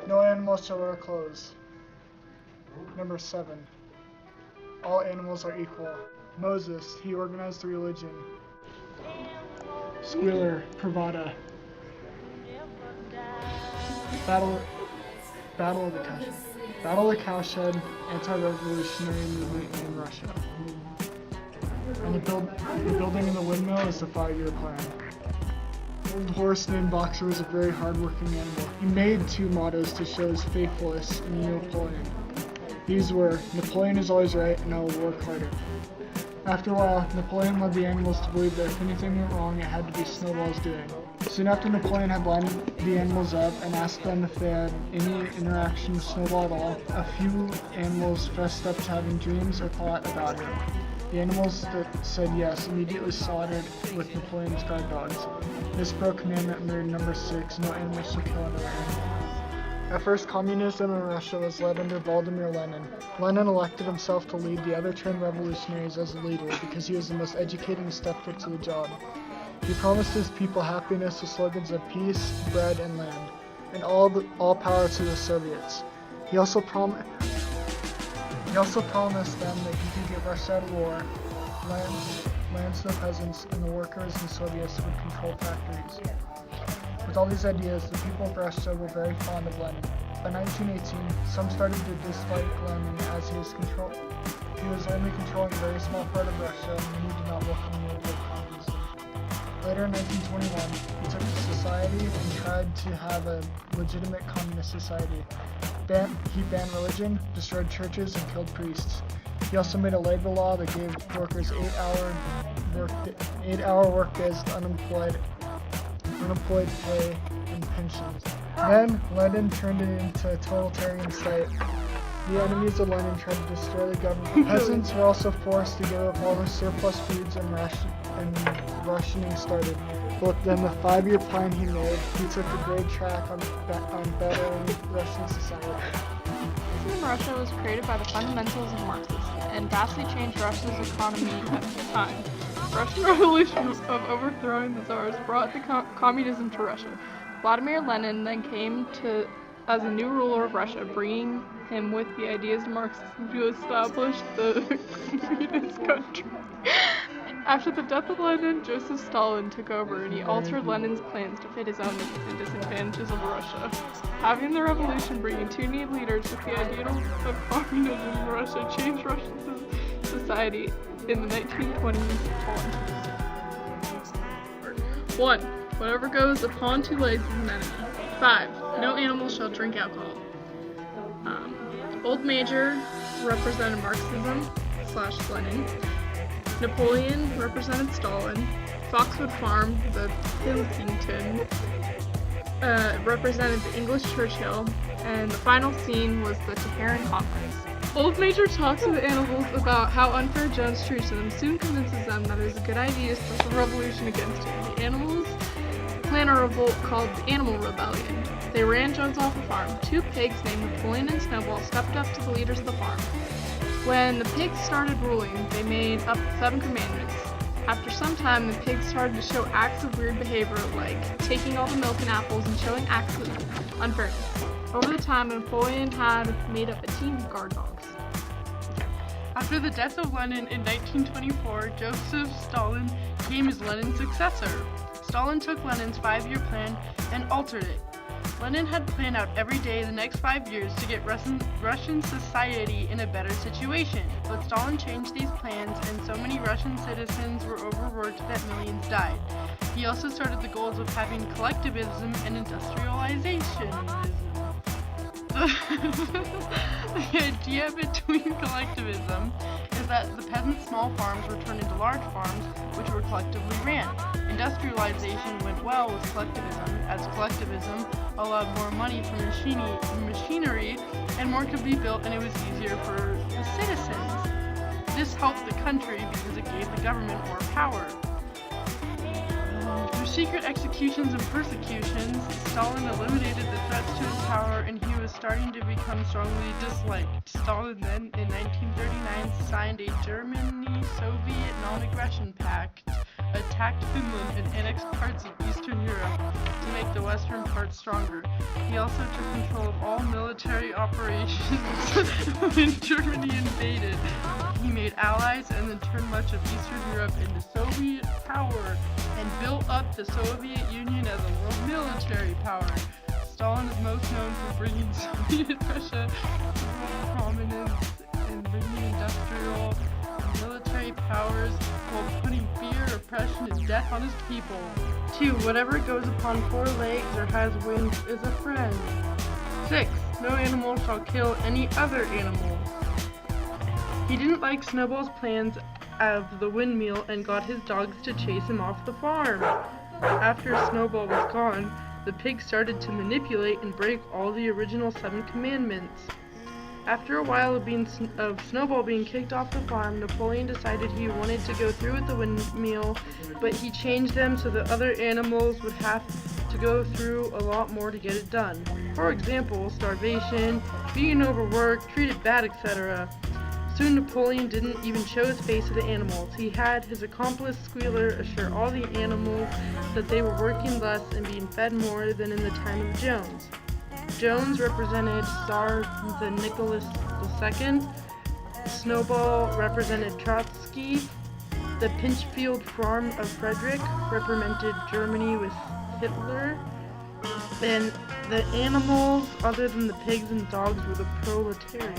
No animal shall wear clothes. Number 7. All animals are equal. Moses, he organized the religion. Squealer, Pravada. Battle of the Cowshed. Battle of the Cowshed, anti-revolutionary movement in Russia. And the building of the windmill is the 5-year plan. Old horse named Boxer was a very hard-working animal. He made 2 mottos to show his faithfulness in Napoleon. These were, Napoleon is always right and I will work harder. After a while, Napoleon led the animals to believe that if anything went wrong, it had to be Snowball's doing. Soon after Napoleon had lined the animals up and asked them if they had any interaction with Snowball at all, a few animals fessed up to having dreams or thought about him. The animals that said yes immediately slaughtered with Napoleon's guard dogs. This broke commandment number 6, no animal shall kill another animal. At first, communism in Russia was led under Vladimir Lenin. Lenin elected himself to lead the other trained revolutionaries as a leader because he was the most educated and stepped up to the job. He promised his people happiness with slogans of peace, bread, and land, and all power to the Soviets. He also promised them that he could get Russia out of war, lands to the peasants, and the workers and Soviets would control factories. With all these ideas, the people of Russia were very fond of Lenin. By 1918, some started to dislike Lenin as he was only controlling a very small part of Russia and many did not welcome the idea of communism. Later in 1921, he took the society and tried to have a legitimate communist society. He banned religion, destroyed churches, and killed priests. He also made a labor law that gave workers 8-hour work days, unemployed pay, and pensions. Then, Lenin turned it into a totalitarian state. The enemies of Lenin tried to destroy the government. Peasants were also forced to give up all their surplus foods and rationing started. But then the 5-year plan he made, he took a great track on bettering Russian society. Communism in Russia was created by the fundamentals of Marxism and vastly changed Russia's economy at the time. The Russian Revolution of overthrowing the Tsars brought the communism to Russia. Vladimir Lenin then came as a new ruler of Russia, bringing him with the ideas of Marxism to establish the communist country. After the death of Lenin, Joseph Stalin took over and he altered Lenin's plans to fit his own needs and disadvantages of Russia. Having the revolution bringing 2 new leaders with the ideal of communism in Russia changed Russian society in the 1920s on. 1. Whatever goes upon 2 legs is an enemy. 5. No animal shall drink alcohol. Old Major represented Marxism/Lenin. Napoleon represented Stalin. Foxwood Farm, the Pilkington, represented the English Churchill. And the final scene was the Tehran Conference. Old Major talks to the animals about how unfair Jones treats them, soon convinces them that it is a good idea to start a revolution against him. The animals plan a revolt called the Animal Rebellion. They ran Jones off the farm. 2 pigs named Napoleon and Snowball stepped up to the leaders of the farm. When the pigs started ruling, they made up 7 commandments. After some time, the pigs started to show acts of weird behavior, like taking all the milk and apples and showing acts of unfairness. Over the time, Napoleon had made up a team of guard dogs. After the death of Lenin in 1924, Joseph Stalin came as Lenin's successor. Stalin took Lenin's 5-year plan and altered it. Lenin had planned out every day the next 5 years to get Russian society in a better situation, but Stalin changed these plans and so many Russian citizens were overworked that millions died. He also started the goals of having collectivism and industrialization. The idea between collectivism is that the peasant small farms were turned into large farms, which were collectively ran. Industrialization went well with collectivism, as collectivism allowed more money for machinery, and more could be built, and it was easier for the citizens. This helped the country because it gave the government more power. Through secret executions and persecutions, Stalin eliminated the threats to his power and he was starting to become strongly disliked. Stalin then, in 1939, signed a Germany-Soviet non-aggression pact, attacked Finland and annexed parts of Eastern Europe to make the western parts stronger. He also took control of all military operations when Germany invaded. He made allies and then turned much of Eastern Europe into Soviet power and built up the Soviet Union as a world military power. Stalin is most known for bringing Soviet Russia to world prominence and bringing industrial and military powers while putting fear, oppression, and death on his people. 2. Whatever goes upon 4 legs or has wings is a friend. 6. No animal shall kill any other animal. He didn't like Snowball's plans of the windmill and got his dogs to chase him off the farm. After Snowball was gone, the pigs started to manipulate and break all the original 7 commandments. After a while of Snowball being kicked off the farm, Napoleon decided he wanted to go through with the windmill, but he changed them so the other animals would have to go through a lot more to get it done. For example, starvation, being overworked, treated bad, etc. Soon Napoleon didn't even show his face to the animals. He had his accomplice Squealer assure all the animals that they were working less and being fed more than in the time of Jones. Jones represented Tsar Nicholas II. Snowball represented Trotsky. The Pinchfield farm of Frederick represented Germany with Hitler. And the animals, other than the pigs and dogs, were the proletariat.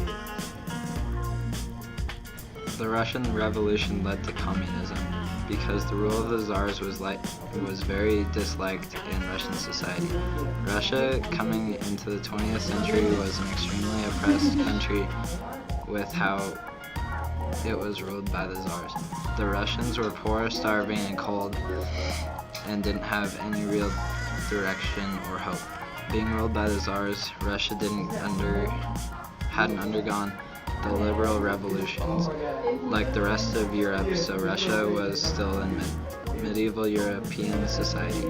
The Russian Revolution led to communism because the rule of the Tsars was very disliked in Russian society. Russia, coming into the 20th century, was an extremely oppressed country with how it was ruled by the Tsars. The Russians were poor, starving, and cold, and didn't have any real direction or hope. Being ruled by the Tsars, Russia hadn't undergone the liberal revolutions like the rest of Europe, so Russia was still in medieval European society.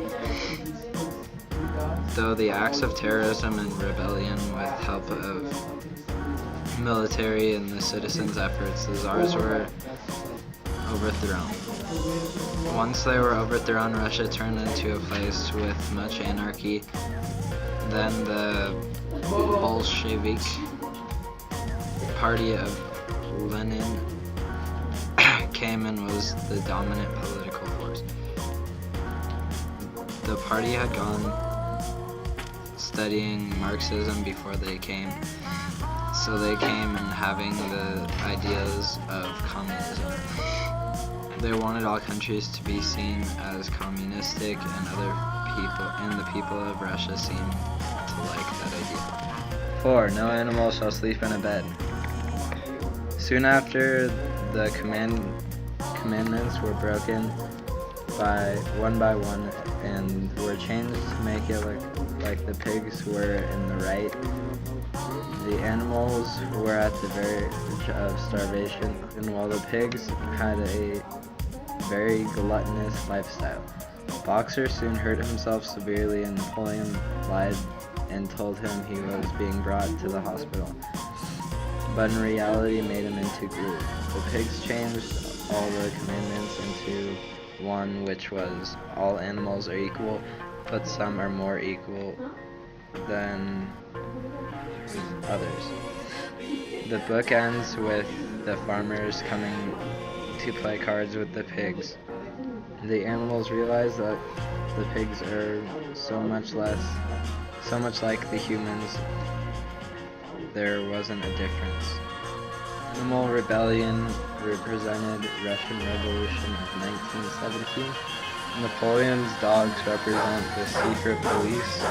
Though the acts of terrorism and rebellion with help of military and the citizens' efforts, the Tsars were overthrown. Once they were overthrown, Russia turned into a place with much anarchy. Then the Bolshevik party of Lenin came and was the dominant political force. The party had gone studying Marxism before they came, so they came and having the ideas of communism. They wanted all countries to be seen as communistic, and the people of Russia seemed to like that idea. 4. No animal shall sleep in a bed. Soon after, the commandments were broken by one and were changed to make it look like the pigs were in the right. The animals were at the verge of starvation, and while the pigs had a very gluttonous lifestyle. Boxer soon hurt himself severely, and Napoleon lied and told him he was being brought to the hospital, but in reality made him into glue. The pigs changed all the commandments into one, which was all animals are equal, but some are more equal than others. The book ends with the farmers coming to play cards with the pigs. The animals realize that the pigs are so much like the humans, there wasn't a difference. Animal rebellion represented Russian Revolution of 1917. Napoleon's dogs represent the secret police.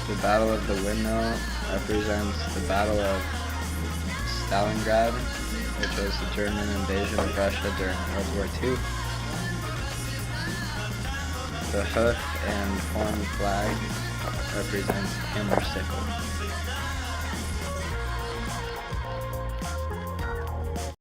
The Battle of the Windmill represents the Battle of Stalingrad, which was the German invasion of Russia during World War II. The hoof and horn flag represents hammer sickle.